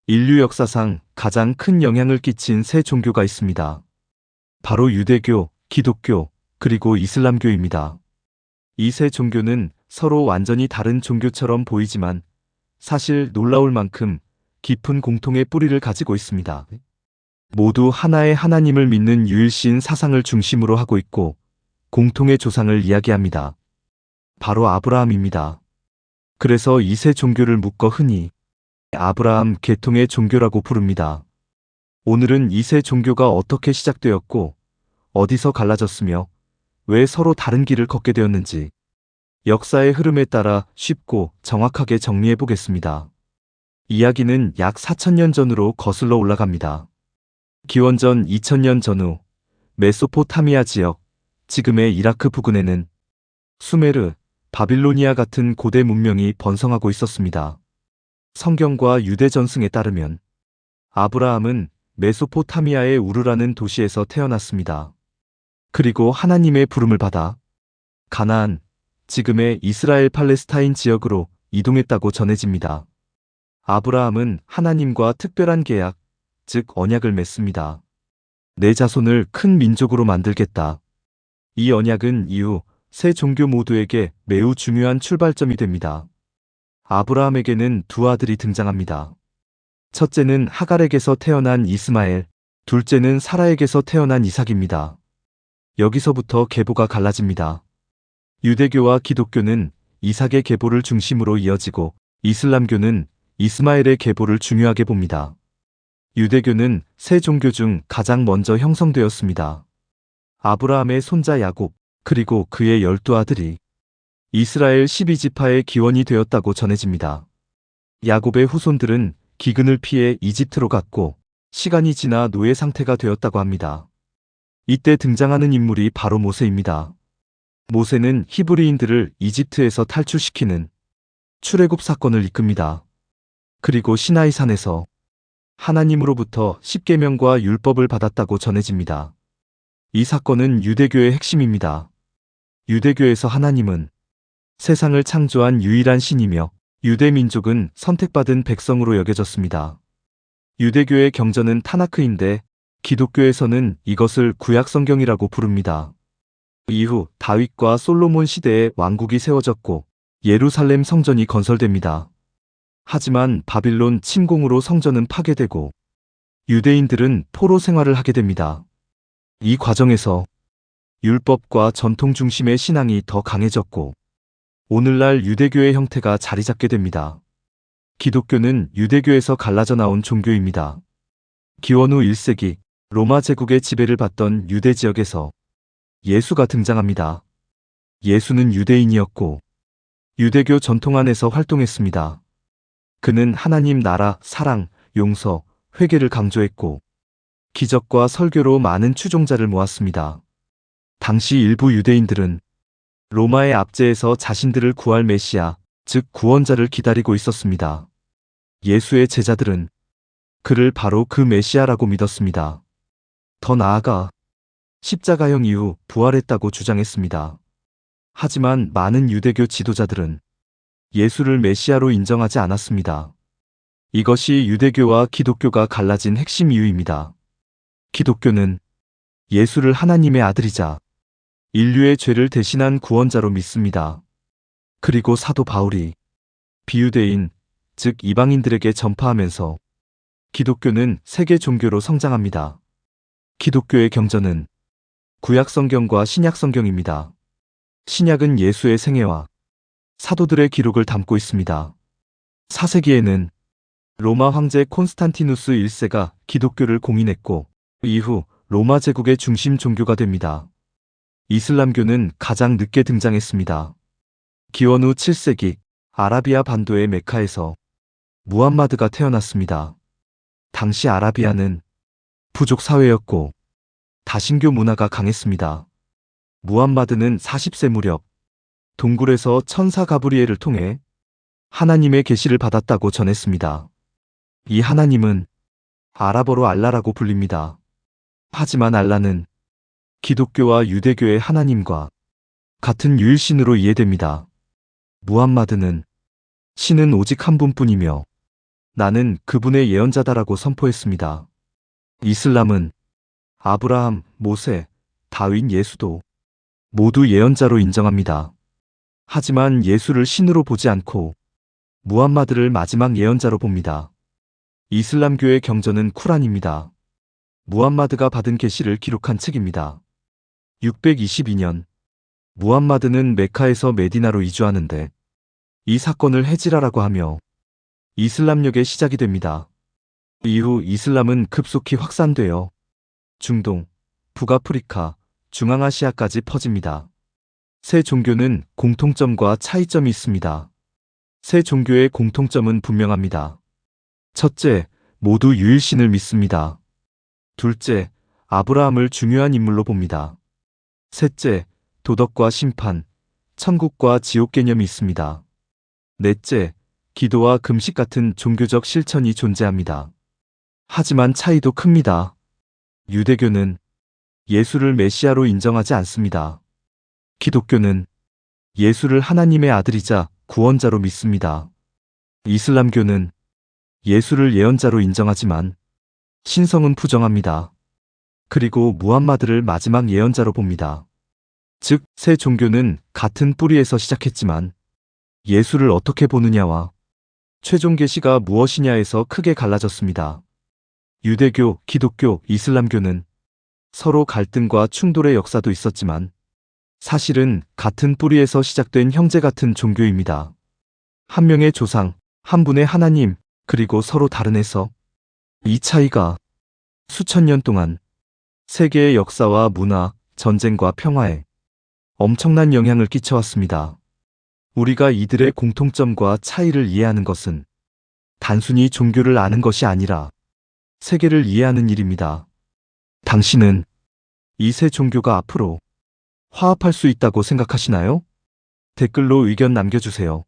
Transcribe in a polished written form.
인류 역사상 가장 큰 영향을 끼친 세 종교가 있습니다. 바로 유대교, 기독교, 그리고 이슬람교입니다. 이 세 종교는 서로 완전히 다른 종교처럼 보이지만 사실 놀라울 만큼 깊은 공통의 뿌리를 가지고 있습니다. 모두 하나의 하나님을 믿는 유일신 사상을 중심으로 하고 있고 공통의 조상을 이야기합니다. 바로 아브라함입니다. 그래서 이 세 종교를 묶어 흔히 아브라함 계통의 종교라고 부릅니다. 오늘은 이 세 종교가 어떻게 시작되었고 어디서 갈라졌으며 왜 서로 다른 길을 걷게 되었는지 역사의 흐름에 따라 쉽고 정확하게 정리해 보겠습니다. 이야기는 약 4000년 전으로 거슬러 올라갑니다. 기원전 2000년 전후 메소포타미아 지역, 지금의 이라크 부근에는 수메르, 바빌로니아 같은 고대 문명이 번성하고 있었습니다. 성경과 유대 전승에 따르면 아브라함은 메소포타미아의 우르라는 도시에서 태어났습니다. 그리고 하나님의 부름을 받아 가나안, 지금의 이스라엘 팔레스타인 지역으로 이동했다고 전해집니다. 아브라함은 하나님과 특별한 계약, 즉 언약을 맺습니다. 내 자손을 큰 민족으로 만들겠다. 이 언약은 이후 세 종교 모두에게 매우 중요한 출발점이 됩니다. 아브라함에게는 두 아들이 등장합니다. 첫째는 하갈에게서 태어난 이스마엘, 둘째는 사라에게서 태어난 이삭입니다. 여기서부터 계보가 갈라집니다. 유대교와 기독교는 이삭의 계보를 중심으로 이어지고 이슬람교는 이스마엘의 계보를 중요하게 봅니다. 유대교는 세 종교 중 가장 먼저 형성되었습니다. 아브라함의 손자 야곱, 그리고 그의 12아들이 이스라엘 12지파의 기원이 되었다고 전해집니다. 야곱의 후손들은 기근을 피해 이집트로 갔고 시간이 지나 노예 상태가 되었다고 합니다. 이때 등장하는 인물이 바로 모세입니다. 모세는 히브리인들을 이집트에서 탈출시키는 출애굽 사건을 이끕니다. 그리고 시나이산에서 하나님으로부터 십계명과 율법을 받았다고 전해집니다. 이 사건은 유대교의 핵심입니다. 유대교에서 하나님은 세상을 창조한 유일한 신이며 유대 민족은 선택받은 백성으로 여겨졌습니다. 유대교의 경전은 타나크인데 기독교에서는 이것을 구약 성경이라고 부릅니다. 이후 다윗과 솔로몬 시대에 왕국이 세워졌고 예루살렘 성전이 건설됩니다. 하지만 바빌론 침공으로 성전은 파괴되고 유대인들은 포로 생활을 하게 됩니다. 이 과정에서 율법과 전통 중심의 신앙이 더 강해졌고 오늘날 유대교의 형태가 자리 잡게 됩니다. 기독교는 유대교에서 갈라져 나온 종교입니다. 기원 후 1세기 로마 제국의 지배를 받던 유대 지역에서 예수가 등장합니다. 예수는 유대인이었고 유대교 전통 안에서 활동했습니다. 그는 하나님 나라, 사랑, 용서, 회개를 강조했고 기적과 설교로 많은 추종자를 모았습니다. 당시 일부 유대인들은 로마의 압제에서 자신들을 구할 메시아, 즉 구원자를 기다리고 있었습니다. 예수의 제자들은 그를 바로 그 메시아라고 믿었습니다. 더 나아가 십자가형 이후 부활했다고 주장했습니다. 하지만 많은 유대교 지도자들은 예수를 메시아로 인정하지 않았습니다. 이것이 유대교와 기독교가 갈라진 핵심 이유입니다. 기독교는 예수를 하나님의 아들이자 인류의 죄를 대신한 구원자로 믿습니다. 그리고 사도 바울이 비유대인, 즉 이방인들에게 전파하면서 기독교는 세계 종교로 성장합니다. 기독교의 경전은 구약 성경과 신약 성경입니다. 신약은 예수의 생애와 사도들의 기록을 담고 있습니다. 4세기에는 로마 황제 콘스탄티누스 1세가 기독교를 공인했고 이후 로마 제국의 중심 종교가 됩니다. 이슬람교는 가장 늦게 등장했습니다. 기원 후 7세기 아라비아 반도의 메카에서 무함마드가 태어났습니다. 당시 아라비아는 부족 사회였고 다신교 문화가 강했습니다. 무함마드는 40세 무렵 동굴에서 천사 가브리엘을 통해 하나님의 계시를 받았다고 전했습니다. 이 하나님은 아랍어로 알라라고 불립니다. 하지만 알라는 기독교와 유대교의 하나님과 같은 유일신으로 이해됩니다. 무함마드는 신은 오직 한 분뿐이며 나는 그분의 예언자다라고 선포했습니다. 이슬람은 아브라함, 모세, 다윈, 예수도 모두 예언자로 인정합니다. 하지만 예수를 신으로 보지 않고 무함마드를 마지막 예언자로 봅니다. 이슬람교의 경전은 쿠란입니다. 무함마드가 받은 계시를 기록한 책입니다. 622년 무함마드는 메카에서 메디나로 이주하는데 이 사건을 헤지라라고 하며 이슬람력의 시작이 됩니다. 이후 이슬람은 급속히 확산되어 중동, 북아프리카, 중앙아시아까지 퍼집니다. 세 종교는 공통점과 차이점이 있습니다. 세 종교의 공통점은 분명합니다. 첫째, 모두 유일신을 믿습니다. 둘째, 아브라함을 중요한 인물로 봅니다. 셋째, 도덕과 심판, 천국과 지옥 개념이 있습니다. 넷째, 기도와 금식 같은 종교적 실천이 존재합니다. 하지만 차이도 큽니다. 유대교는 예수를 메시아로 인정하지 않습니다. 기독교는 예수를 하나님의 아들이자 구원자로 믿습니다. 이슬람교는 예수를 예언자로 인정하지만 신성은 부정합니다. 그리고 무함마드를 마지막 예언자로 봅니다. 즉, 세 종교는 같은 뿌리에서 시작했지만 예수를 어떻게 보느냐와 최종 계시가 무엇이냐에서 크게 갈라졌습니다. 유대교, 기독교, 이슬람교는 서로 갈등과 충돌의 역사도 있었지만 사실은 같은 뿌리에서 시작된 형제 같은 종교입니다. 한 명의 조상, 한 분의 하나님, 그리고 서로 다른 해석. 이 차이가 수천 년 동안 세계의 역사와 문화, 전쟁과 평화에 엄청난 영향을 끼쳐왔습니다. 우리가 이들의 공통점과 차이를 이해하는 것은 단순히 종교를 아는 것이 아니라 세계를 이해하는 일입니다. 당신은 이 세 종교가 앞으로 화합할 수 있다고 생각하시나요? 댓글로 의견 남겨주세요.